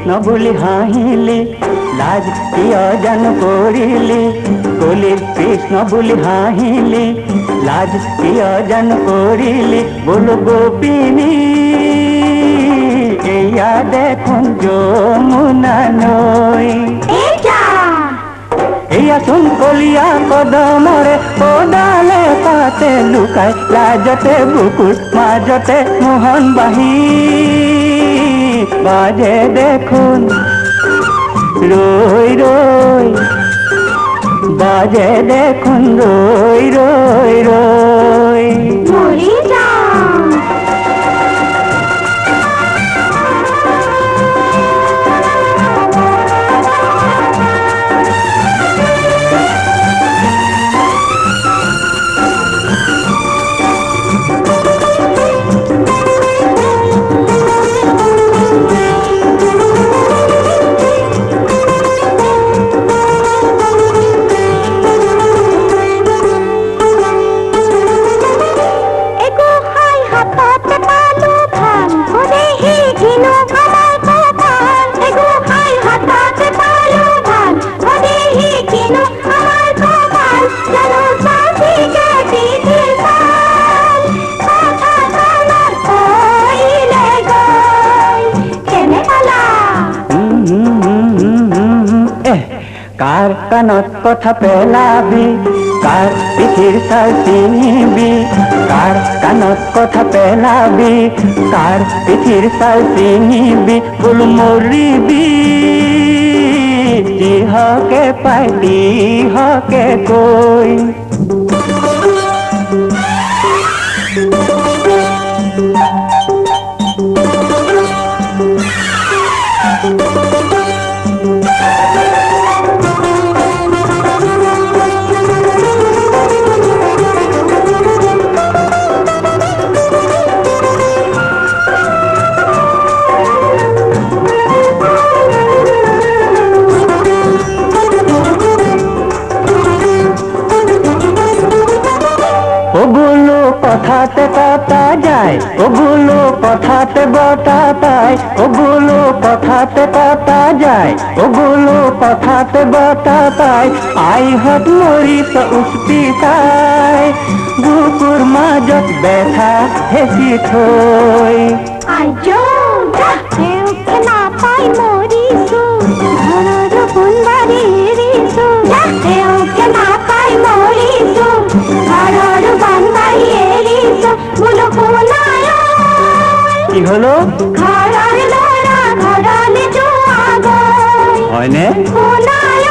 কৃষ্ণ বুলি হাঁহিলি লাজ কিয় জানো কৰিলি কলিৰ কৃষ্ণ বুলি হাঁহিলি লাজ কিয় জানো কৰিলি বোলো গোপিনী এয়া দেখোন যমুনা নৈ এয়া চোন কলিয়া কদমৰে কদালে পাতে লুকাই লাজতে বুকুৰ মাজতে মোহন বাহি বাজে দেখোন রই রই বাজে দেখুন রই রই রই মরি যাও কাৰ কাণত কথা পেলাবি কাৰ পিঠিৰ ছাল ছিঙিবি কাৰ কাণত কথা পেলাবি কাৰ পিঠিৰ ছাল ছিঙিবি বোলো মৰিবি যিহকে পাই তিহকে কৈ ওগুলো কথাতে কথা যায় ওগুলো কথাতে বটা পায় ওগুলো কথাতে কথা যায় ওগুলো কথাতে বটা পায় আইহত মৰিছ উস্তি তাই বুকুৰ মাজত ব্যথা হেঁচি থৈ নাপাই মৰিছো ঘৰৰ সোণবাৰী এৰিছো নাপাই মৰিছো ঘৰৰ বানবাৰী এৰিছো বোলো শুনায় কি হলো ঘৰৰ ল'ৰা ঘৰলে যোৱা গৈ হয়নে শুনায়